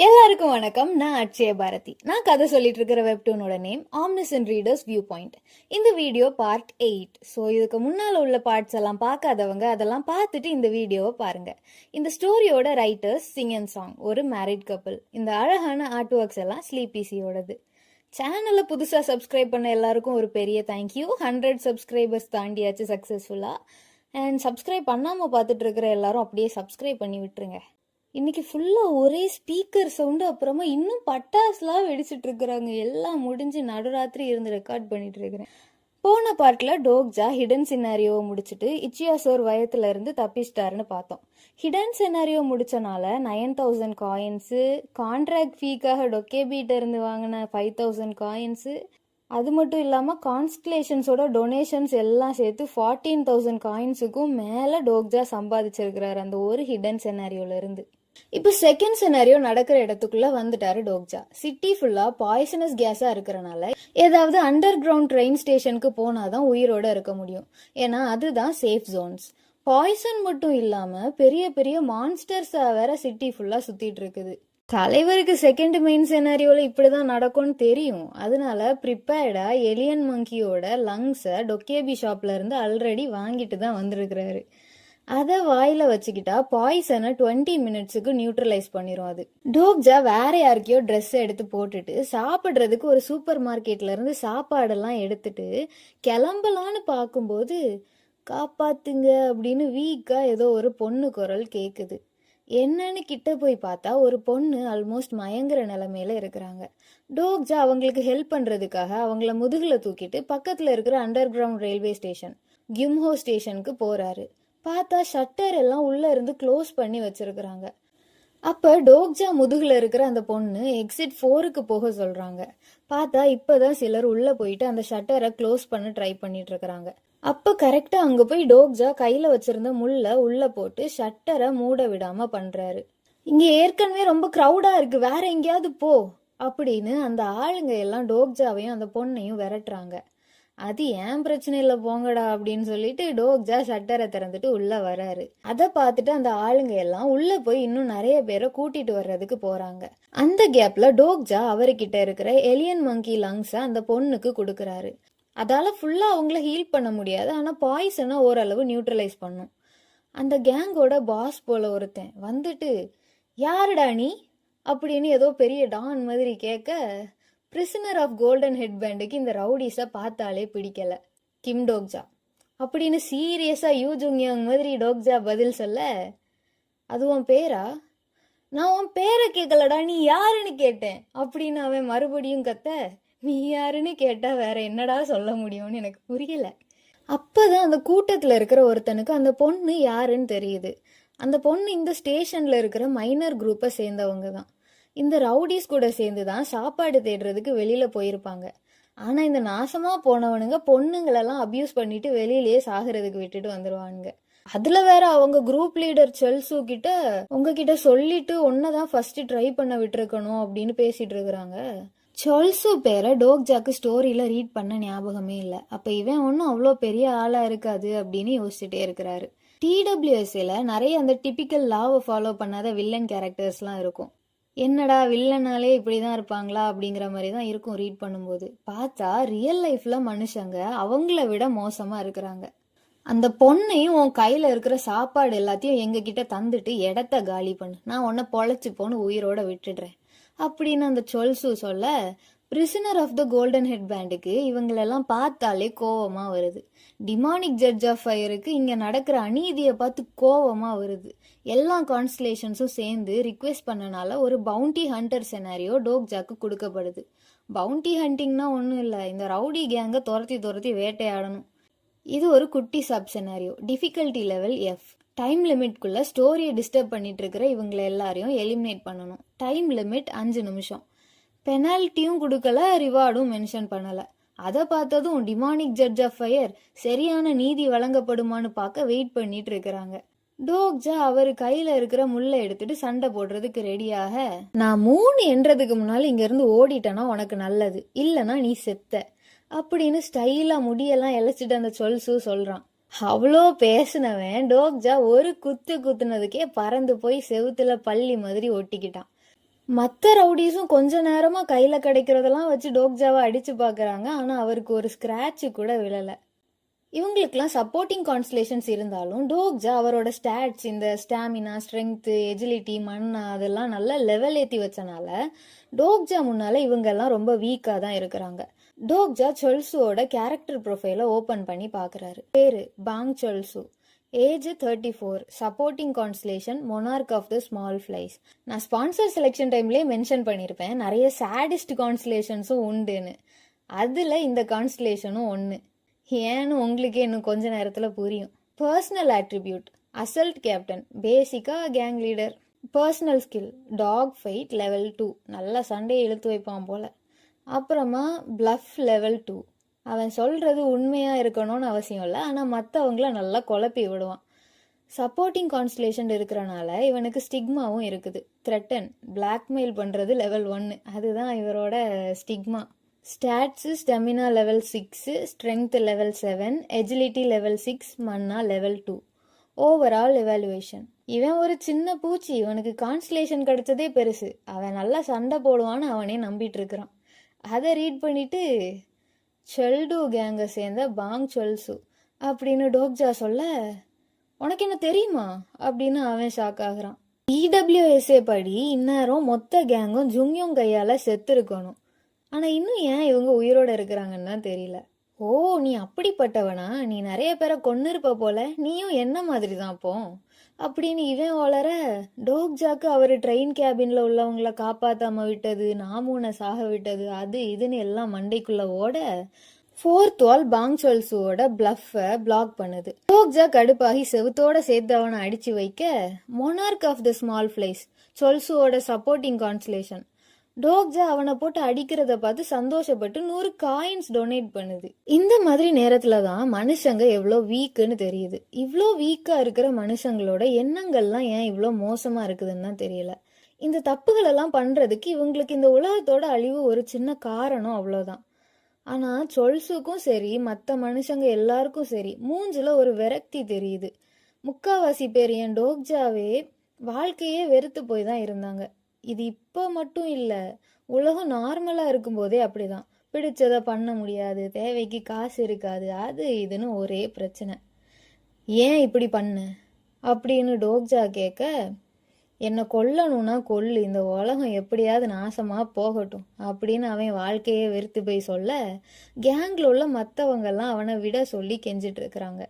எல்லாருக்கும் வணக்கம். நான் அட்சய பாரதி. நான் கதை சொல்லிட்டு இருக்கிற வெப்டூனோட நேம் ஆம்னிசன்ட் ரீடர்ஸ் வியூ பாயிண்ட். இந்த வீடியோ பார்ட் 8. ஸோ இதுக்கு முன்னால் உள்ள பார்ட்ஸ் எல்லாம் பார்க்காதவங்க அதெல்லாம் பார்த்துட்டு இந்த வீடியோவை பாருங்க. இந்த ஸ்டோரியோட ரைட்டர்ஸ் சிங் அண்ட் சாங், ஒரு மேரிட் கப்பிள். இந்த அழகான ஆர்ட் ஒர்க்ஸ் எல்லாம் ஸ்லீபிசியோடது. சேனலை புதுசாக சப்ஸ்கிரைப் பண்ண எல்லாருக்கும் ஒரு பெரிய தேங்க்யூ. 100 சப்ஸ்கிரைபர்ஸ் தாண்டியாச்சு சக்ஸஸ்ஃபுல்லாக. அண்ட் சப்ஸ்கிரைப் பண்ணாமல் பார்த்துட்டு இருக்கிற எல்லாரும் அப்படியே சப்ஸ்கிரைப் பண்ணி விட்டுருங்க. இன்னைக்கு ஃபுல்லாக ஒரே ஸ்பீக்கர் சவுண்டு, அப்புறமா இன்னும் பட்டாசுலாம் வெடிச்சிட்டு இருக்கிறாங்க. எல்லாம் முடிஞ்சு நடுராத்திரி இருந்து ரெக்கார்ட் பண்ணிட்டு இருக்கிறேன். போன பார்ட்டில் டோக்ஜா ஹிடன் சினாரியோ முடிச்சுட்டு இச்சியாசோர் வயத்துல இருந்து தப்பிச்சிட்டாருன்னு பார்த்தோம். ஹிடன் சினாரியோ முடிச்சனால 9000 காயின்ஸு, கான்ட்ராக்ட் ஃபீக்காக டொக்கேபீட்ட இருந்து வாங்கின 5000 காயின்ஸு, அது மட்டும் இல்லாமல் கான்ஸ்டலேஷன்ஸோட டொனேஷன்ஸ் எல்லாம் சேர்த்து 14000 காயின்ஸுக்கும் மேலே டோக்ஜா சம்பாதிச்சிருக்கிறாரு அந்த ஒரு ஹிடன் சினாரியோல இருந்து. இப்போ செகண்ட் சினாரியோ நடக்கிற இடத்துக்குள்ள வந்துட்டாரு டோக்ஜா. சிட்டி ஃபுல்லா பாய்சனஸ் கேஸா இருக்கிறனால ஏதாவது அண்டர் கிரவுண்ட் ட்ரெயின் ஸ்டேஷனுக்கு போனாதான் உயிரோட இருக்க முடியும். ஏன்னா அதுதான் சேஃப் ஜோன்ஸ். பாய்சன் மட்டும் இல்லாம பெரிய பெரிய மான்ஸ்டர்ஸா வேற சிட்டி ஃபுல்லா சுத்திட்டு இருக்குது. தலைவருக்கு செகண்ட் மெயின் சினாரியோல இப்படிதான் நடக்கும்னு தெரியும். அதனால ப்ரிப்பேர்டா எலியன் மங்கியோட லங்ஸை டொக்கேபி ஷாப்ல இருந்து ஆல்ரெடி வாங்கிட்டு தான் வந்திருக்கிறாரு. அதை வாயில வச்சுக்கிட்டா பாய்சனை 20 மினிட்ஸுக்கு நியூட்ரலைஸ் பண்ணிரும். அது டோக்ஜா வேற யாருக்கையோ ட்ரெஸ் எடுத்து போட்டுட்டு சாப்பிட்றதுக்கு ஒரு சூப்பர் மார்க்கெட்ல இருந்து சாப்பாடெல்லாம் எடுத்துட்டு கிளம்பலான்னு பார்க்கும்போது காப்பாத்துங்க அப்படின்னு வீக்கா ஏதோ ஒரு பொண்ணு குரல் கேக்குது. என்னன்னு கிட்ட போய் பார்த்தா ஒரு பொண்ணு ஆல்மோஸ்ட் மயங்குற நிலைமையில இருக்கிறாங்க. டோக்ஜா அவங்களுக்கு ஹெல்ப் பண்றதுக்காக அவங்கள முதுகுல தூக்கிட்டு பக்கத்துல இருக்கிற அண்டர் கிரவுண்ட் ரயில்வே ஸ்டேஷன் கிம்ஹோ ஸ்டேஷனுக்கு போறாரு. பார்த்தா ஷட்டர் எல்லாம் உள்ள இருந்து க்ளோஸ் பண்ணி வச்சிருக்கிறாங்க. அப்ப டோக்ஜா முதுகுல இருக்கிற அந்த பொண்ணு எக்ஸிட் 4க்கு போக சொல்றாங்க. பார்த்தா இப்பதான் சிலர் உள்ள போயிட்டு அந்த ஷட்டரை க்ளோஸ் பண்ண ட்ரை பண்ணிட்டு இருக்கிறாங்க. அப்ப கரெக்டா அங்க போய் டோக்ஜா கையில வச்சிருந்த முள்ள உள்ள போட்டு ஷட்டரை மூட விடாம பண்றாரு. இங்க ஏற்கனவே ரொம்ப கிரௌடா இருக்கு, வேற எங்கேயாவது போ அப்படின்னு அந்த ஆளுங்க எல்லாம் டோக்ஜாவையும் அந்த பொண்ணையும் விரட்டுறாங்க. அது ஏன் பிரச்சனை இல்லை போங்கடா அப்படின்னு சொல்லிட்டு டோக்ஜா ஷட்டரை திறந்துட்டு உள்ள வராரு. அதை பார்த்துட்டு அந்த ஆளுங்க எல்லாம் உள்ள போய் இன்னும் நிறைய பேரை கூட்டிட்டு வர்றதுக்கு போறாங்க. அந்த கேப்ல டோக்ஜா அவர்கிட்ட இருக்கிற எலியன் மங்கி லங்ஸை அந்த பொண்ணுக்கு கொடுக்கறாரு. அதால ஃபுல்லா அவங்கள ஹீல் பண்ண முடியாது, ஆனா பாய்சனை ஓரளவு நியூட்ரலைஸ் பண்ணும். அந்த கேங்கோட பாஸ் போல ஒருத்தன் வந்துட்டு யாருடா நீ அப்படின்னு ஏதோ பெரிய டான் மாதிரி கேட்க, பிரிசனர் ஆஃப் கோல்டன் ஹெட் பேண்டுக்கு இந்த ரவுடிஸை பார்த்தாலே பிடிக்கல. கிம் டோக்ஜா அப்படின்னு சீரியஸா யூ ஜுங்யாங் மாதிரி டோக்ஜா பதில் சொல்ல, அது உன் பேரா? நான் உன் பேரை கேட்கலடா, நீ யாருன்னு கேட்டேன் அப்படின்னு அவன் மறுபடியும் கத்த, நீ யாருன்னு கேட்டா வேற என்னடா சொல்ல முடியும்னு எனக்கு புரியல. அப்பதான் அந்த கூட்டத்துல இருக்கிற ஒருத்தனுக்கு அந்த பொண்ணு யாருன்னு தெரியுது. அந்த பொண்ணு இந்த ஸ்டேஷன்ல இருக்கிற மைனர் குரூப்பை சேர்ந்தவங்க தான். இந்த ரவுடிஸ் கூட சேர்ந்து தான் சாப்பாடு தேடுறதுக்கு வெளியில போயிருப்பாங்க. ஆனா இந்த நாசமா போனவனுங்க பொண்ணுங்களெல்லாம் அபியூஸ் பண்ணிட்டு வெளியிலேயே சாகிறதுக்கு விட்டுட்டு வந்துருவானுங்க. அதுல வேற அவங்க குரூப் லீடர் செல்சு கிட்ட உங்ககிட்ட சொல்லிட்டு ஒன்னதான் ஃபர்ஸ்ட் ட்ரை பண்ண விட்டுருக்கணும் அப்படின்னு பேசிட்டு இருக்கிறாங்க. செல்சு பேரை டோக்ஜாக்கு ஸ்டோரியில ரீட் பண்ண ஞாபகமே இல்லை. அப்ப இவன் ஒன்னும் அவ்வளோ பெரிய ஆளா இருக்காது அப்படின்னு யோசிச்சுட்டே இருக்கிறாரு. TWSல நிறைய அந்த டிபிக்கல் லாவை ஃபாலோ பண்ணாத வில்லன் கேரக்டர்ஸ்லாம் இருக்கும். என்னடா வில்லனாலே இப்படிதான் இருப்பாங்களா அப்படிங்கிற மாதிரி தான் இருக்கும் ரீட் பண்ணும்போது. பார்த்தா ரியல் லைஃப்ல மனுஷங்க அவங்கள விட மோசமா இருக்கிறாங்க. அந்த பொண்ணையும் உன் கையில இருக்கிற சாப்பாடு எல்லாத்தையும் எங்க கிட்ட தந்துட்டு இடத்த காலி பண்ணு, நான் உன்னை பொழைச்சு போன்னு உயிரோட விட்டுடுறேன் அப்படின்னு அந்த செல்சு சொல்ல, prisoner of the golden head பேண்டுக்கு இவங்களெல்லாம் பார்த்தாலே கோவமா வருது. டிமானிக் ஜட்ஜ் ஆஃப் ஃபயருக்கு இங்க நடக்கிற அநீதியை பார்த்து கோவமா வருது. எல்லா கான்ஸ்டலேஷன்ஸும் சேர்ந்து ரிக்வெஸ்ட் பண்ணனால ஒரு பவுண்டி ஹண்டர் சினாரியோ டோக்ஜாக்கு கொடுக்கப்படுது. பவுண்டி ஹண்டிங்னா ஒன்றும் இல்லை, இந்த ரவுடி கேங்கை துரத்தி துரத்தி வேட்டையாடணும். இது ஒரு குட்டி sub scenario, difficulty level F. Time லிமிட்குள்ள ஸ்டோரியை டிஸ்டர்ப் பண்ணிட்டு இருக்கிற இவங்களை எல்லாரையும் எலிமினேட் பண்ணணும். டைம் லிமிட் 5 நிமிஷம். பெனால்ட்டியும் கொடுக்கல, ரிவார்டும் மென்ஷன் பண்ணல. அதை பார்த்ததும் டிமானிக் ஜட்ஜ் ஆஃப் ஃபயர் சரியான நீதி வழங்கப்படுமான்னு பார்க்க வெயிட் பண்ணிட்டு இருக்கிறாங்க. டோக்ஜா அவர் கையில இருக்கிற முள்ளை எடுத்துட்டு சண்டை போடுறதுக்கு ரெடியாக, நான் 3 என்றதுக்கு முன்னால இங்க இருந்து ஓடிட்டேன்னா உனக்கு நல்லது, இல்லனா நீ செத்த அப்படின்னு ஸ்டைலா முடியெல்லாம் இழைச்சிட்டு அந்த செல்சு சொல்றான். அவ்வளோ பேசினவன் டோக்ஜா ஒரு குத்து குத்துனதுக்கே பறந்து போய் செவுத்துல பள்ளி மாதிரி ஒட்டிக்கிட்டான். மற்ற ரவுடிஸும் கொஞ்ச நேரமா கையில கிடைக்கிறதெல்லாம் வச்சு டோக்ஜாவை அடிச்சு பார்க்கறாங்க. ஆனா அவருக்கு ஒரு ஸ்கிராட்ச் கூட விழல. இவங்களுக்கெல்லாம் சப்போர்ட்டிங் கான்ஸ்டலேஷன்ஸ் இருந்தாலும் டோக்ஜா அவரோட ஸ்டாட்ஸ், இந்த ஸ்டாமினா, ஸ்ட்ரென்த்து, எஜிலிட்டி, மன்னா அதெல்லாம் நல்லா லெவல் ஏற்றி வச்சனால டோக்ஜா முன்னால இவங்கெல்லாம் ரொம்ப வீக்காக தான் இருக்கிறாங்க. டோக்ஜா சொல்சுவோட கேரக்டர் ப்ரொஃபைலை ஓப்பன் பண்ணி பார்க்குறாரு. பேரு Bang Cheolsu, age 34, supporting constellation monarch of the small flies. நான் ஸ்பான்சர் செலெக்ஷன் டைம்லேயே மென்ஷன் பண்ணியிருப்பேன் நிறைய சேடிஸ்ட் கான்ஸ்டலேஷன்ஸும் உண்டுன்னு. அதில் இந்த கான்ஸ்டலேஷனும் ஒன்று. ஏன்னு உங்களுக்கே இன்னும் கொஞ்ச நேரத்தில் புரியும். பர்சனல் ஆட்ரிபியூட் அசல்ட் கேப்டன், பேசிக்காக gang leader. Personal skill talk fight level 2, நல்லா சண்டையை இழுத்து வைப்பான் போல. அப்புறமா பிளஃப் லெவல் 2, அவன் சொல்கிறது உண்மையாக இருக்கணும்னு அவசியம் இல்லை, ஆனால் மற்றவங்கள நல்லா குழப்பி விடுவான். சப்போர்ட்டிங் கான்ஸ்டலேஷன் இருக்கிறனால இவனுக்கு ஸ்டிக்மாவும் இருக்குது. த்ரெட்டன், பிளாக்மெயில் பண்ணுறது லெவல் 1, அதுதான் இவரோட stigma. Stats stamina level 6, strength level 7, agility level 6, மன்னா லெவல் 2. ஓவரால் எவாலுவேஷன், இவன் ஒரு சின்ன பூச்சி, இவனுக்கு கான்ஸ்டலேஷன் கிடைச்சதே பெருசு, அவன் நல்லா சண்டை போடுவான்னு அவனே நம்பிட்டு இருக்கிறான். அதை ரீட் பண்ணிட்டு செல்டு கேங்கை சேர்ந்த பாங் சொல்சு அப்படின்னு டோக்ஜா சொல்ல, உனக்கு என்ன தெரியுமா அப்படின்னு அவன் ஷாக் ஆகுறான். இடபிள்யூஎஸ்ஏ படி இந்நேரம் மொத்த கேங்கும் ஜுங்யோங் கையால் செத்து இருக்கணும். ஆனால் இன்னும் ஏன் இவங்க உயிரோட இருக்கிறாங்கன்னு தான் தெரியல. ஓ, நீ அப்படிப்பட்டவனா, நீ நிறைய பேரை கொன்னு இருப்ப போல, நீயும் என்ன மாதிரி தான் அப்போ அப்படின்னு இவன் வளர, டோக்ஜாக்கு அவர் ட்ரெயின் கேபின்ல உள்ளவங்கள காப்பாத்தாம விட்டது, நாமூனை சாக விட்டது, அது இதுன்னு எல்லாம் மண்டைக்குள்ள ஓட, ஃபோர்த் வால் பாங் சொல்சுவோட பிளஃபை பிளாக் பண்ணுது. டோக்ஜா கடுப்பாகி செவுத்தோட சேர்த்து அவனை அடிச்சு வைக்க, monarch of the small flies சொல்சுவோட சப்போர்ட்டிங் கான்ஸ்டலேஷன் டோக்ஜா அவனை போட்டு அடிக்கிறத பார்த்து சந்தோஷப்பட்டு 100 காயின்ஸ் டொனேட் பண்ணுது. இந்த மாதிரி நேரத்துல தான் மனுஷங்க எவ்வளோ வீக்குன்னு தெரியுது. இவ்வளோ வீக்கா இருக்கிற மனுஷங்களோட எண்ணங்கள்லாம் ஏன் இவ்வளோ மோசமா இருக்குதுன்னு தான் தெரியல. இந்த தப்புகளெல்லாம் பண்றதுக்கு இவங்களுக்கு இந்த உலகத்தோட அழிவு ஒரு சின்ன காரணம், அவ்வளோதான். ஆனா சொல்சுக்கும் சரி மற்ற மனுஷங்க எல்லாருக்கும் சரி மூஞ்சில ஒரு விரக்தி தெரியுது. முக்காவாசி பேர் என் டோக்ஜாவே வாழ்க்கையே வெறுத்து போய் தான் இருந்தாங்க. இது இப்போ மட்டும் இல்லை, உலகம் நார்மலாக இருக்கும்போதே அப்படிதான். பிடிச்சதை பண்ண முடியாது, தேவைக்கு காசு இருக்காது, அது இதுன்னு ஒரே பிரச்சனை. ஏன் இப்படி பண்ண அப்படின்னு டோக்ஜா கேட்க, என்னை கொல்லணும்னா கொல்லு, இந்த உலகம் எப்படியாவது நாசமாக போகட்டும் அப்படின்னு அவன் வாழ்க்கையே வெறுத்து போய் சொல்ல, கேங்கில் உள்ள மற்றவங்கெல்லாம் அவனை விட சொல்லி கெஞ்சிட்டு இருக்கிறாங்க.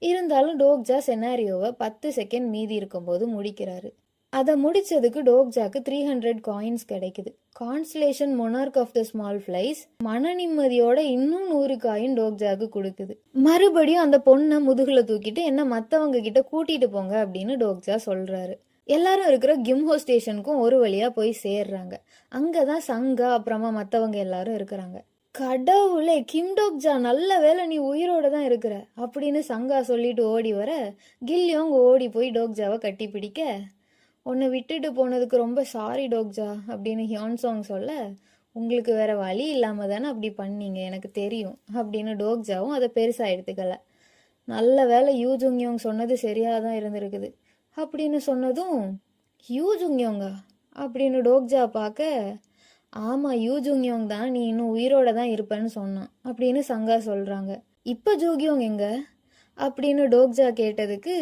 இருந்தாலும் டோக்ஜா செனாரியோவை 10 செகண்ட் மீதி இருக்கும்போது முடிக்கிறாரு. அதை முடிச்சதுக்கு டோக்ஜாக்கு 300 காயின்ஸ் கிடைக்குது. Constellation monarch of the small flies மன நிம்மதியோட இன்னும் 100 காயின் டோக்ஜாக்கு கொடுக்குது. மறுபடியும் அந்த பொண்ணை முதுகுல தூக்கிட்டு என்ன மற்றவங்க கிட்ட கூட்டிட்டு போங்க அப்படின்னு டோக்ஜா சொல்றாரு. எல்லாரும் இருக்கிற கிம்ஹோ ஸ்டேஷனுக்கும் ஒரு வழியா போய் சேர்றாங்க. அங்கதான் சங்கா அப்புறமா மற்றவங்க எல்லாரும் இருக்கிறாங்க. கடவுளே, கிம் டோக்ஜா நல்ல வேலை நீ உயிரோட தான் இருக்கிற அப்படின்னு சங்கா சொல்லிட்டு ஓடி வர, கில்யோங் ஓடி போய் டோக்ஜாவை கட்டி பிடிக்க, உன்னை விட்டுட்டு போனதுக்கு ரொம்ப சாரி டோக்ஜா அப்படின்னு ஹியோன்சாங் சொல்ல, உங்களுக்கு வேற வழி இல்லாம தானே அப்படி பண்ணீங்க, எனக்கு தெரியும் அப்படின்னு டோக்ஜாவும் அதை பெருசா எடுத்துக்கல. நல்ல வேலை யூ ஜுங்யோங் சொன்னது சரியாக தான் இருந்திருக்குது அப்படின்னு சொன்னதும், யூ ஜுங்யோங்கா அப்படின்னு டோக்ஜா பார்க்க, ஆமாம் யூ ஜுங்யோங் தான், நீ இன்னும் உயிரோட தான் இருப்பேன்னு சொன்னான் அப்படின்னு சங்கா சொல்கிறாங்க. இப்போ ஜூகியோங் எங்க அப்படின்னு டோக்ஜா கேட்டதுக்கு,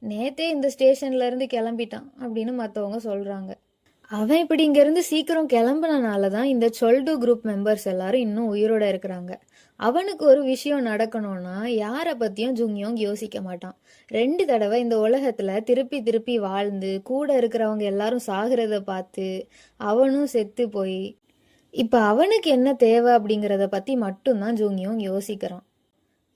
நேத்தே இந்த ஸ்டேஷன்ல இருந்து கிளம்பிட்டான் அப்படின்னு மற்றவங்க சொல்கிறாங்க. அவன் இப்படி இங்கேருந்து சீக்கிரம் கிளம்புனனால தான் இந்த சொல்டு குரூப் மெம்பர்ஸ் எல்லாரும் இன்னும் உயிரோட இருக்கிறாங்க. அவனுக்கு ஒரு விஷயம் நடக்கணும்னா யாரை பற்றியும் ஜுங்யோங் யோசிக்க மாட்டான். 2 தடவை இந்த உலகத்தில் திருப்பி திருப்பி வாழ்ந்து கூட இருக்கிறவங்க எல்லாரும் சாகிறத பார்த்து அவனும் செத்து போய் இப்போ அவனுக்கு என்ன தேவை அப்படிங்கிறத பற்றி மட்டும்தான் ஜுங்யோங் யோசிக்கிறான்.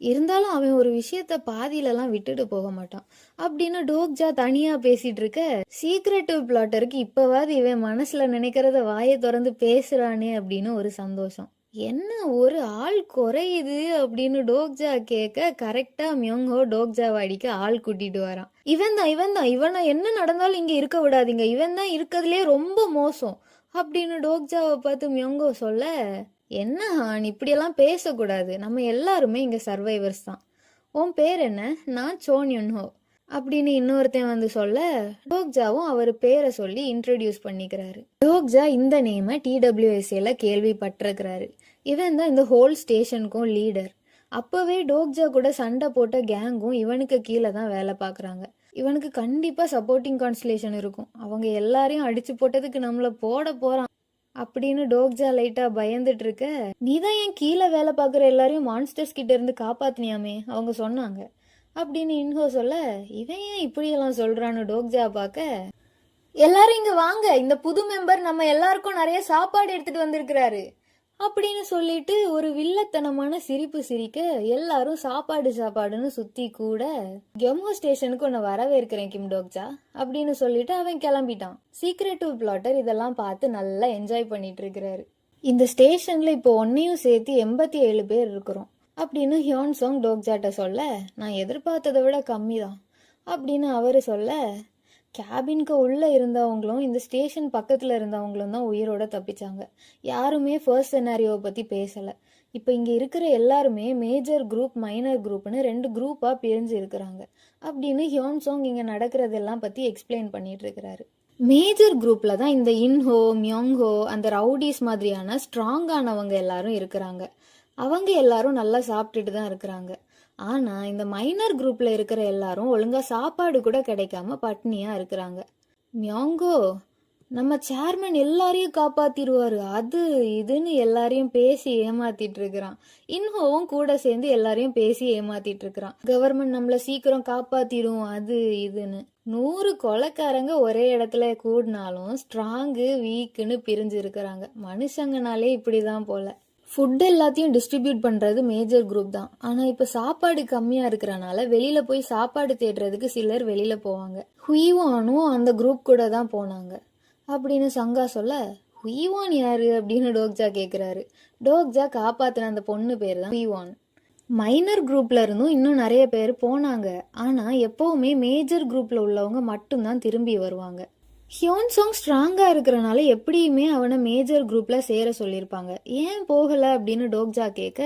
இருந்தாலும் அவன் ஒரு விஷயத்த பாதியிலலாம் விட்டுட்டு போக மாட்டான் அப்படின்னு டோக்ஜா தனியா பேசிட்டு இருக்க, சீக்ரெட்டிவ் பிளாட்டருக்கு இப்பவாது இவன் மனசுல நினைக்கிறத வாயை திறந்து பேசுறானே அப்படின்னு ஒரு சந்தோஷம். என்ன ஒரு ஆள் குறையுது அப்படின்னு டோக்ஜா கேட்க, கரெக்டா மியோங்கோ டோக்ஜாவை அடிக்க ஆள் கூட்டிட்டு வரான். இவன் தான் இவனை என்ன நடந்தாலும் இங்க இருக்க விடாதீங்க, இவன் தான் இருக்கிறதுலே ரொம்ப மோசம் அப்படின்னு டோக்ஜாவை பார்த்து மியோங்கோ சொல்ல, என்ன ஹான் இப்படியெல்லாம் பேசக்கூடாது, நம்ம எல்லாருமே இங்கே சர்வைவர்ஸ் தான். உன் பேர் என்ன? நான் சோன் யுன்ஹோ அப்படின்னு இன்னொருத்தன் வந்து சொல்ல டோக்ஜாவும் அவர் பேரை சொல்லி இன்ட்ரடியூஸ் பண்ணிக்கிறாரு. டோக்ஜா இந்த நேமை டிடபிள்யூஎஸ்ஏல கேள்விப்பட்டிருக்கிறாரு. இவன் தான் இந்த ஹோல் ஸ்டேஷனுக்கும் லீடர். அப்பவே டோக்ஜா கூட சண்டை போட்ட கேங்கும் இவனுக்கு கீழே தான் வேலை பார்க்குறாங்க. இவனுக்கு கண்டிப்பா சப்போர்ட்டிங் கான்ஸ்டலேஷன் இருக்கும். அவங்க எல்லாரையும் அடிச்சு போட்டதுக்கு நம்மள போட போறான் அப்படின்னு டோக்ஜா லைட்டா பயந்துட்டு இருக்க, நீதான் என் கீழே வேலை பார்க்குற எல்லாரையும் மான்ஸ்டர்ஸ் கிட்ட இருந்து காப்பாத்தினியாமே அவங்க சொன்னாங்க அப்படின்னு இன்ஹோ சொல்ல, இவன் ஏன் இப்படியெல்லாம் சொல்றான்னு டோக்ஜா பார்க்க, எல்லாரும் இங்க வாங்க, இந்த புது மெம்பர் நம்ம எல்லாருக்கும் நிறைய சாப்பாடு எடுத்துட்டு வந்திருக்கிறாரு அப்படின்னு சொல்லிட்டு ஒரு வில்லத்தனமான சிரிப்பு சிரிக்க எல்லாரும் சாப்பாடுன்னு சுத்தி கூட, கெமோ ஸ்டேஷனுக்கு உன்னை வரவேற்கிறேன் கிம் டோக்ஜா அப்படின்னு சொல்லிட்டு அவன் கிளம்பிட்டான். சீக்ரெட்டிவ் பிளாட்டர் இதெல்லாம் பார்த்து நல்லா என்ஜாய் பண்ணிட்டு இருக்கிறாரு. இந்த ஸ்டேஷன்ல இப்போ ஒன்னையும் சேர்த்து 87 பேர் இருக்கிறோம் அப்படின்னு ஹியோன்சாங் டோக்ஜாட்ட சொல்ல, நான் எதிர்பார்த்ததை விட கம்மி தான் அப்படின்னு அவரு சொல்ல, கேபின்க்கு உள்ளே இருந்தவங்களும் இந்த ஸ்டேஷன் பக்கத்தில் இருந்தவங்களும் தான் உயிரோட தப்பிச்சாங்க. யாருமே ஃபர்ஸ்ட் சினாரியோவை பற்றி பேசலை. இப்போ இங்கே இருக்கிற எல்லாருமே மேஜர் குரூப் மைனர் குரூப்னு 2 குரூப்பாக பிரிஞ்சு இருக்கிறாங்க அப்படின்னு ஹியோன்சாங் இங்கே நடக்கிறதெல்லாம் பற்றி எக்ஸ்பிளைன் பண்ணிட்டு இருக்கிறாரு. மேஜர் குரூப்பில் தான் இந்த இன்ஹோ, மியோங்ஹோ, அந்த ரவுடிஸ் மாதிரியான ஸ்ட்ராங்கானவங்க எல்லாரும் இருக்கிறாங்க. அவங்க எல்லாரும் நல்லா சாப்பிட்டுட்டு தான் இருக்கிறாங்க. ஆனா இந்த மைனர் குரூப்ல இருக்கிற எல்லாரும் ஒழுங்கா சாப்பாடு கூட கிடைக்காம பட்னியா இருக்கிறாங்க. மியோங்கோ நம்ம சேர்மன் எல்லாரையும் காப்பாத்திடுவாரு, அது இதுன்னு எல்லாரையும் பேசி ஏமாத்திட்டு இருக்கிறான். இன்ஹோவும் கூட சேர்ந்து எல்லாரையும் பேசி ஏமாத்திட்டு இருக்கிறான். கவர்மெண்ட் நம்மள சீக்கிரம் காப்பாத்திடும் அது இதுன்னு. 100 கொலைக்காரங்க ஒரே இடத்துல கூடினாலும் ஸ்ட்ராங்கு வீக்குன்னு பிரிஞ்சு இருக்கிறாங்க. மனுஷங்கனாலே இப்படிதான் போல. ஃபுட் எல்லாத்தையும் டிஸ்ட்ரிபியூட் பண்ணுறது மேஜர் குரூப் தான். ஆனால் இப்போ சாப்பாடு கம்மியாக இருக்கிறனால வெளியில் போய் சாப்பாடு தேடுறதுக்கு சிலர் வெளியில் போவாங்க. ஹுயிவானும் அந்த குரூப் கூட தான் போனாங்க அப்படின்னு சங்கா சொல்ல, ஹுயிவான் யாரு அப்படின்னு டோக்ஜா கேட்குறாரு. டோக்ஜா காப்பாற்றின அந்த பொண்ணு பேர் தான் ஹுயிவான். மைனர் குரூப்ல இருந்தும் இன்னும் நிறைய பேர் போனாங்க. ஆனால் எப்போவுமே மேஜர் குரூப்பில் உள்ளவங்க மட்டும்தான் திரும்பி வருவாங்க. ஹியோன்சாங் ஸ்ட்ராங்கா இருக்கிறனால எப்படியுமே அவனை மேஜர் குரூப்ல சேர சொல்லியிருப்பாங்க. ஏன் போகல அப்படின்னு டோக்ஜா கேட்க,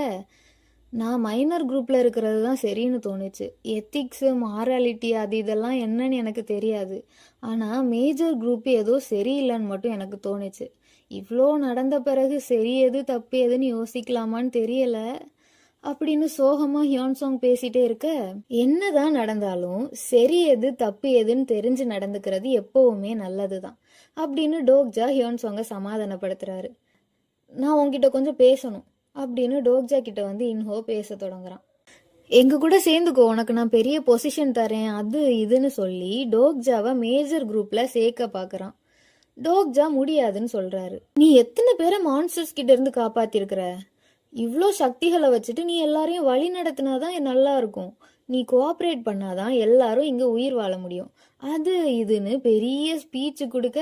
நான் மைனர் குரூப்ல இருக்கிறது தான் சரின்னு தோணுச்சு. எத்திக்ஸு மாராலிட்டி அது இதெல்லாம் என்னன்னு எனக்கு தெரியாது. ஆனா மேஜர் குரூப் ஏதோ சரியில்லைன்னு மட்டும் எனக்கு தோணுச்சு. இவ்வளோ நடந்த பிறகு சரி எது தப்பு எதுன்னு யோசிக்கலாமான்னு தெரியல அப்படின்னு சோகமா ஹியோன்சாங் பேசிட்டே இருக்க, என்னதான் நடந்தாலும் சரி எது தப்பு எதுன்னு தெரிஞ்சு நடந்துக்கிறது எப்பவுமே நல்லதுதான் அப்படின்னு டோக்ஜா ஹியோன்சாங்க சமாதானப்படுத்துறாரு. நான் உன்கிட்ட கொஞ்சம் பேசணும் அப்படின்னு டோக்ஜா கிட்ட வந்து இன்ஹோ பேச தொடங்குறான். எங்க கூட சேர்ந்துக்கோ, உனக்கு நான் பெரிய பொசிஷன் தரேன் அது இதுன்னு சொல்லி டோக்ஜாவை மேஜர் குரூப்ல சேர்க்க பாக்குறான். டோக்ஜா முடியாதுன்னு சொல்றாரு. நீ எத்தனை பேரை மான்ஸ்டர்ஸ் கிட்ட இருந்து காப்பாத்திருக்கிற, இவ்வளோ சக்திகளை வச்சுட்டு நீ எல்லாரையும் வழி நடத்தினாதான் நல்லா இருக்கும். நீ கோஆப்ரேட் பண்ணாதான் எல்லாரும் இங்க உயிர் வாழ முடியும். அது இதுன்னு பெரிய ஸ்பீச் கொடுக்க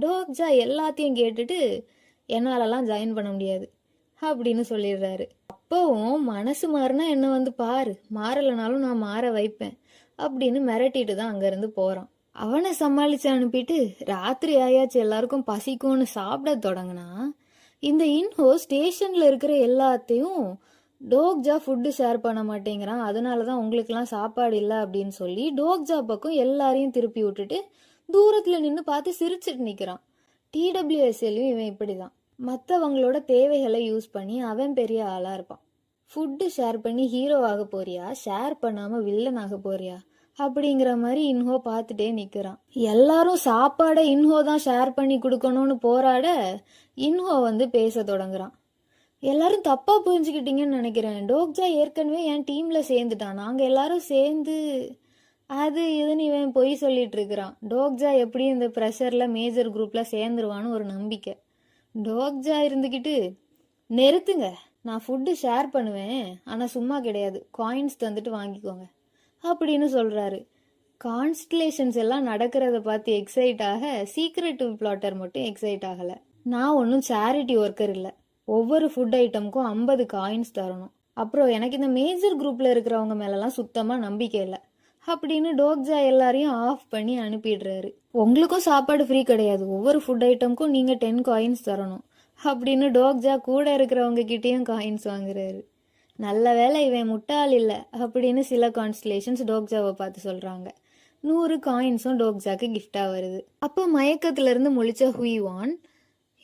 டோக்ஜா எல்லாத்தையும் கேட்டுட்டு என்னாலலாம் ஜாயின் பண்ண முடியாது அப்படின்னு சொல்லிடுறாரு. அப்பவும் மனசு மாறினா என்ன வந்து பாரு, மாறலைனாலும் நான் மாற வைப்பேன் அப்படின்னு மிரட்டிட்டு தான் அங்கிருந்து போறான். அவனை சமாளிச்சு அனுப்பிட்டு ராத்திரி ஆயாச்சு எல்லாருக்கும் பசிக்கும்னு சாப்பிட தொடங்கினா, இந்த இன்ஹோ ஸ்டேஷன்ல இருக்கிற எல்லாத்தையும் டோக்ஜா ஃபுட்டு ஷேர் பண்ண மாட்டேங்கிறான், அதனாலதான் உங்களுக்குலாம் சாப்பாடு இல்லை அப்படின்னு சொல்லி டோக்ஜா பக்கம் எல்லாரையும் திருப்பி விட்டுட்டு தூரத்துல நின்று பார்த்து சிரிச்சிட்டு நிக்கிறான். டிடபிள்யூஎஸ்எல்லையும் இவன் இப்படிதான். மற்றவங்களோட தேவைகளை யூஸ் பண்ணி அவன் பெரிய ஆளா இருப்பான். ஃபுட்டு ஷேர் பண்ணி ஹீரோ ஆக போறியா, ஷேர் பண்ணாம வில்லன் ஆக போறியா அப்படிங்கிற மாதிரி இன்ஹோ பார்த்துட்டே நிக்கிறான். எல்லாரும் சாப்பாடை இன்ஹோ தான் ஷேர் பண்ணி கொடுக்கணும்னு போராட இன்ஹோ வந்து பேச தொடங்குறான். எல்லாரும் தப்பா புரிஞ்சுக்கிட்டீங்கன்னு நினைக்கிறேன். டோக்ஜா ஏற்கனவே என் டீம்ல சேர்ந்துட்டான், நாங்க எல்லாரும் சேர்ந்து அது இதுன்னு இவன் பொய் சொல்லிட்டு இருக்கிறான். டோக்ஜா எப்படியும் இந்த ப்ரெஷர்ல மேஜர் குரூப்ல சேர்ந்துருவான்னு ஒரு நம்பிக்கை. டோக்ஜா இருந்துக்கிட்டு, நிறுத்துங்க, நான் ஃபுட்டு ஷேர் பண்ணுவேன் ஆனா சும்மா கிடையாது, காயின்ஸ் தந்துட்டு வாங்கிக்கோங்க அப்படின்னு சொல்றாரு. கான்ஸ்டலேஷன்ஸ் எல்லாம் நடக்கிறத பார்த்து எக்ஸைட் ஆக சீக்ரெட்டிவ் பிளாட்டர் மட்டும் எக்ஸைட் ஆகல. நான் ஒன்றும் சேரிட்டி ஒர்க்கர் இல்லை, ஒவ்வொரு ஃபுட் ஐட்டமுக்கும் 50 காயின்ஸ் தரணும். அப்புறம் எனக்கு இந்த மேஜர் குரூப்ல இருக்கிறவங்க மேலெல்லாம் சுத்தமா நம்பிக்கை இல்லை அப்படின்னு டோக்ஜா எல்லாரையும் ஆஃப் பண்ணி அனுப்பிடுறாரு. உங்களுக்கும் சாப்பாடு ஃப்ரீ கிடையாது, ஒவ்வொரு ஃபுட் ஐட்டமுக்கும் நீங்க 10 காயின்ஸ் தரணும் அப்படின்னு டோக்ஜா கூட இருக்கிறவங்க கிட்டேயும் காயின்ஸ் வாங்குறாரு. நல்ல வேலை இவன் முட்டாள் இல்லை அப்படின்னு சில கான்ஸ்டலேஷன்ஸ் டோக்ஜாவை பார்த்து சொல்றாங்க. 100 காயின்ஸும் டோக்ஜாக்கு கிஃப்டா வருது. அப்போ மயக்கத்துல இருந்து முழிச்ச ஹுயிவான்,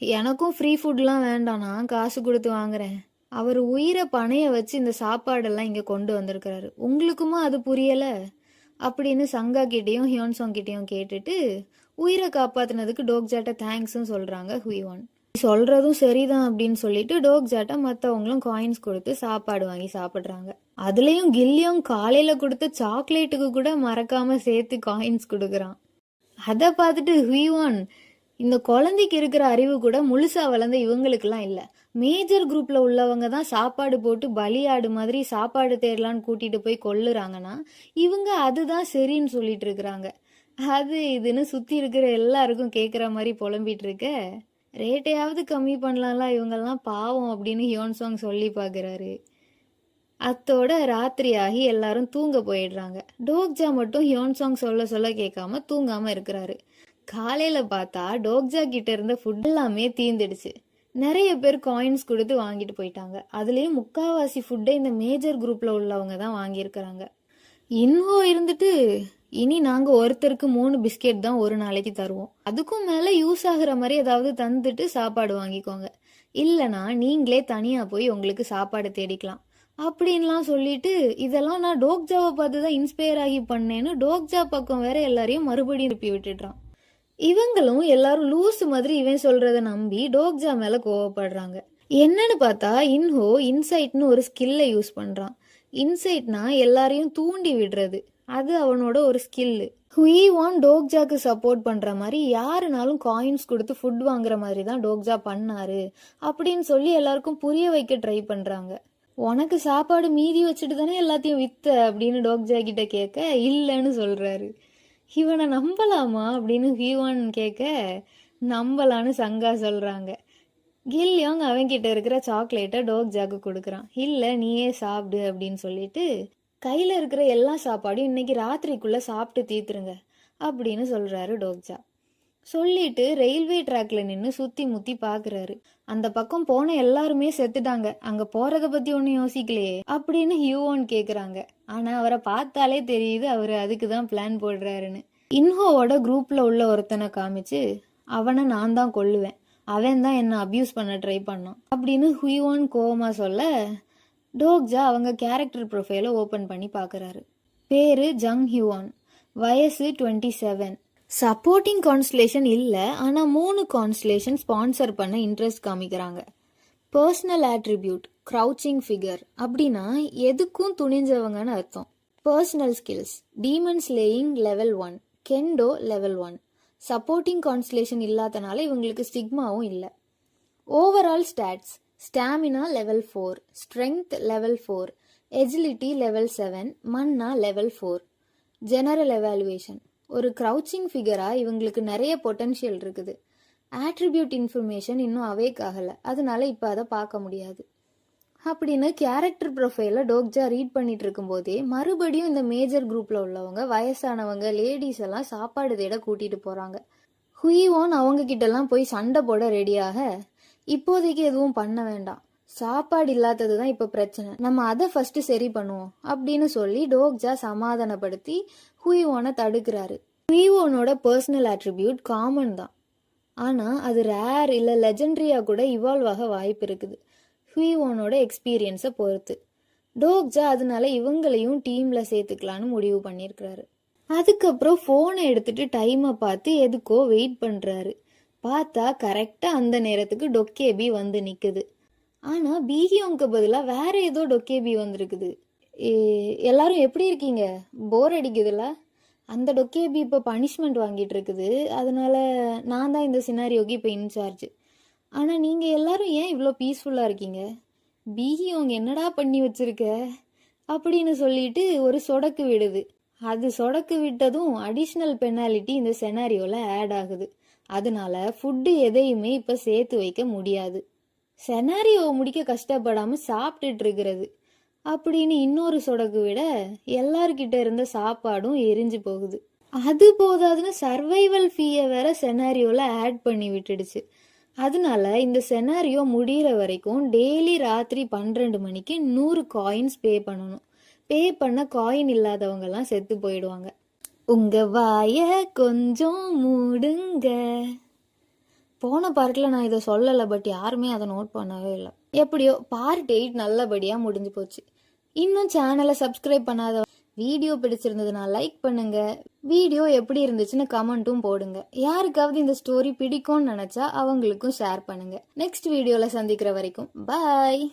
எனக்கும் ஃப்ரீ ஃபுட்லாம் வேண்டாம், நான் காசு கொடுத்து வாங்குறேன். அவர் உயிரை பணைய வச்சு இந்த சாப்பாடெல்லாம் இங்க கொண்டு வந்திருக்கிறாரு, உங்களுக்குமா அது புரியல அப்படின்னு சங்கா கிட்டேயும் ஹியோன்சாங் கிட்டேயும் கேட்டுட்டு உயிரை காப்பாத்தினதுக்கு டோக்ஜாட்ட தேங்க்ஸும் சொல்றாங்க ஹுயிவான். சொல்றதும் சரிதான் அப்படின்னு சொல்லிட்டு டோக்ஜாட்ட மற்றவங்களும் காயின்ஸ் கொடுத்து சாப்பாடு வாங்கி சாப்பிட்றாங்க. அதுலயும் கில்லியோங் காலையில கொடுத்த சாக்லேட்டுக்கு கூட மறக்காம சேர்த்து காயின்ஸ் கொடுக்குறான். அதை பார்த்துட்டு ஹுயிவான், இந்த குழந்தைக்கு இருக்கிற அறிவு கூட முழுசா வளர்ந்த இவங்களுக்குலாம் இல்லை, மேஜர் குரூப்ல உள்ளவங்க தான் சாப்பாடு போட்டு பலியாடு மாதிரி சாப்பாடு தேடலான்னு கூட்டிட்டு போய் கொல்லுறாங்கன்னா இவங்க அதுதான் சரின்னு சொல்லிட்டு இருக்கிறாங்க. அது இதுன்னு சுத்தி இருக்கிற எல்லாருக்கும் கேட்குற மாதிரி புலம்பிட்டு இருக்க, ரேட்டையாவது கம்மி பண்ணலாம்ல இவங்கெல்லாம் பாவம் அப்படின்னு ஹியோன்சாங் சொல்லி பார்க்குறாரு. அத்தோட ராத்திரி ஆகி எல்லாரும் தூங்க போயிடுறாங்க. டோக்ஜா மட்டும் ஹியோன்சாங் சொல்ல சொல்ல கேட்காம தூங்காம இருக்கிறாரு. காலையில பார்த்தா டோக்ஜா கிட்ட இருந்த ஃபுட் எல்லாமே தீந்துடுச்சு. நிறைய பேர் காயின்ஸ் கொடுத்து வாங்கிட்டு போயிட்டாங்க. அதுலயும் முக்காவாசி ஃபுட்டை இந்த மேஜர் குரூப்ல உள்ளவங்க தான் வாங்கியிருக்கிறாங்க. இன்ஹோ இருந்துட்டு, இனி நாங்க ஒருத்தருக்கு 3 பிஸ்கெட் தான் ஒரு நாளைக்கு தருவோம், அதுக்கும் மேல யூஸ் ஆகுற மாதிரி ஏதாவது தந்துட்டு சாப்பாடு வாங்கிக்கோங்க, இல்லனா நீங்களே தனியா போய் உங்களுக்கு சாப்பாடு தேடிக்கலாம் அப்படின்லாம் சொல்லிட்டு, இதெல்லாம் நான் டோக்ஜாவை பார்த்து தான் இன்ஸ்பயர் ஆகி பண்ணேன்னு டோக்ஜா பக்கம் வேற எல்லாரையும் மறுபடியும் திருப்பி விட்டுடுறான். இவங்களும் எல்லாரும் லூஸ் மாதிரி இவன் சொல்றத நம்பி டோக்ஜா மேல கோவப்படுறாங்க. என்னன்னு பார்த்தா இன்ஹோ இன்சைட்னு ஒரு ஸ்கில்லை யூஸ் பண்றான். இன்சைட்னா எல்லாரையும் தூண்டி விடுறது, அது அவனோட ஒரு ஸ்கில்லு. ஹுயிவான் டோக்ஜாக்கு சப்போர்ட் பண்ற மாதிரி யாருனாலும் காயின்ஸ் கொடுத்து ஃபுட் வாங்குற மாதிரி தான் டோக்ஜா பண்ணாரு அப்படின்னு சொல்லி எல்லாருக்கும் புரிய வைக்க ட்ரை பண்றாங்க. உனக்கு சாப்பாடு மீதி வச்சுட்டு தானே எல்லாத்தையும் வித்த அப்படின்னு டோக்ஜா கிட்ட கேட்க இல்லைன்னு சொல்றாரு. இவனை நம்பலாமா அப்படின்னு ஹுயிவான் கேட்க நம்பலான்னு சங்கா சொல்றாங்க. கில்லியோங் அவன்கிட்ட இருக்கிற சாக்லேட்டை டோக்ஜாக்கு கொடுக்குறான். இல்லை நீயே சாப்பிடு அப்படின்னு சொல்லிட்டு, கையில் இருக்கிற எல்லா சாப்பாடும் இன்னைக்கு ராத்திரிக்குள்ள சாப்பிட்டு தீத்துருங்க அப்படின்னு சொல்றாரு டோக்ஜா. சொல்லிட்டு ரயில்வே ட்ராக்ல நின்று சுத்தி முத்தி பாக்குறாரு. அந்த பக்கம் போன எல்லாருமே செத்துட்டாங்க, அங்க போறத பத்தி ஒன்னும் யோசிக்கலையே அப்படின்னு ஹியூவான் கேக்குறாங்க. ஆனா அவரை பார்த்தாலே தெரியுது அவரு அதுக்கு தான் பிளான் போடுறாருன்னு. இன்ஹோவோட குரூப்ல உள்ள ஒருத்தனை காமிச்சு, அவனை நான் தான் கொல்லுவேன், அவன் தான் என்ன அபியூஸ் பண்ண ட்ரை பண்ணான் அப்படின்னு ஹுயிவான் கோவமா சொல்ல, டோக்ஜா அவங்க கேரக்டர் ப்ரொஃபைலை ஓப்பன் பண்ணி பார்க்குறாரு. பேரு ஜங் ஹியூவான், வயசு 27. சப்போர்ட்டிங் கான்ஸ்டலேஷன் இல்லை, ஆனால் 3 கான்ஸ்டலேஷன் ஸ்பான்சர் பண்ண இன்ட்ரெஸ்ட் காமிக்கிறாங்க. பர்சனல் ஆட்ரிபியூட் க்ரௌச்சிங் ஃபிகர், அப்படின்னா எதுக்கும் துணிஞ்சவங்கன்னு அர்த்தம். Personal skills demon slaying level 1, kendo level 1. Supporting constellation இல்லாதனால இவங்களுக்கு ஸ்டிக்மாவும் இல்லை. Overall stats stamina level 4, strength level 4, agility level 7, mana level 4. General evaluation, ஒரு க்ரௌச்சிங் ஃபிகராக இவங்களுக்கு நிறைய பொட்டன்ஷியல் இருக்குது. ஆட்ரிபியூட் இன்ஃபர்மேஷன் இன்னும் அவேக் ஆகலை, அதனால இப்போ அதை பார்க்க முடியாது அப்படின்னு கேரக்டர் ப்ரொஃபைலை டோக்ஜா ரீட் பண்ணிட்டு இருக்கும்போதே மறுபடியும் இந்த மேஜர் குரூப்பில் உள்ளவங்க, வயசானவங்க, லேடிஸ் எல்லாம் சாப்பாடு தேட கூட்டிகிட்டு போகிறாங்க. ஹுயிவான் அவங்க கிட்டலாம் போய் சண்டை போட ரெடியாக, இப்போதைக்கு எதுவும் பண்ண வேண்டாம், சாப்பாடு இல்லாதது தான் இப்போ பிரச்சனை, நம்ம அதை ஃபர்ஸ்ட் சரி பண்ணுவோம் அப்படின்னு சொல்லி டோக்ஜா சமாதானப்படுத்தி ஹுயிவானை தடுக்கிறாரு. ஹுயிவானோட பர்சனல் ஆட்ரிபியூட் காமன் தான், ஆனால் அது ரேர் இல்லை லெஜெண்டரியாக கூட இவால்வ் ஆக வாய்ப்பு இருக்குது, ஹுயிவானோட எக்ஸ்பீரியன்ஸை பொறுத்து. டோக்ஜா அதனால இவங்களையும் டீமில் சேர்த்துக்கலான்னு முடிவு பண்ணியிருக்கிறாரு. அதுக்கப்புறம் ஃபோனை எடுத்துட்டு டைமை பார்த்து எதுக்கோ வெயிட் பண்ணுறாரு. பார்த்தா கரெக்டாக அந்த நேரத்துக்கு டொக்கேபி வந்து நிற்குது. ஆனால் பீஹியோங்க்கு பதிலாக வேற ஏதோ டொக்கேபி வந்திருக்குது. எல்லாரும் எப்படி இருக்கீங்க, போர் அடிக்குதுல்ல? அந்த டொக்கேபி இப்போ பனிஷ்மெண்ட் வாங்கிட்டு இருக்குது, அதனால நான் தான் இந்த சினாரியோக்கு இப்போ இன்சார்ஜ். ஆனால் நீங்கள் எல்லாரும் ஏன் இவ்வளோ பீஸ்ஃபுல்லாக இருக்கீங்க? பீஹியோங் என்னடா பண்ணி வச்சிருக்க அப்படின்னு சொல்லிட்டு ஒரு சொடக்கு விடுது. அது சொடக்கு விட்டதும் அடிஷ்னல் பெனாலிட்டி இந்த செனாரியோவில் ஆட் ஆகுது. அதனால ஃபுட்டு எதையுமே இப்போ சேர்த்து வைக்க முடியாது. செனாரியோவை முடிக்க கஷ்டப்படாமல் சாப்பிட்டுட்டு இருக்கிறது அப்படின்னு இன்னொரு சொடக்கு விட எல்லார்கிட்ட இருந்த சாப்பாடும் எரிஞ்சு போகுது. அது போதாதுன்னு சர்வைவல் ஃபீயை வேற செனாரியோவில் ஆட் பண்ணி விட்டுடுச்சு. அதனால இந்த செனாரியோ முடிகிற வரைக்கும் டெய்லி ராத்திரி 12 மணிக்கு 100 காயின்ஸ் பே பண்ணணும். பே பண்ண காயின் இல்லாதவங்கெல்லாம் செத்து போயிடுவாங்க. உங்க வாய கொஞ்சம் மூடுங்க. போன பார்ட்டில் நான் இதை சொல்லலை, பட் யாருமே அதை நோட் பண்ணவே இல்லை. எப்படியோ பார்ட் 8 நல்லபடியாக முடிஞ்சு போச்சு. இன்னும் சேனலை சப்ஸ்கிரைப் பண்ணாத, வீடியோ பிடிச்சிருந்ததுன்னா லைக் பண்ணுங்க. வீடியோ எப்படி இருந்துச்சுன்னு கமெண்ட்டும் போடுங்க. யாருக்காவது இந்த ஸ்டோரி பிடிக்கும்னு நினச்சா அவங்களுக்கும் ஷேர் பண்ணுங்க. நெக்ஸ்ட் வீடியோவில் சந்திக்கிற வரைக்கும் பாய்.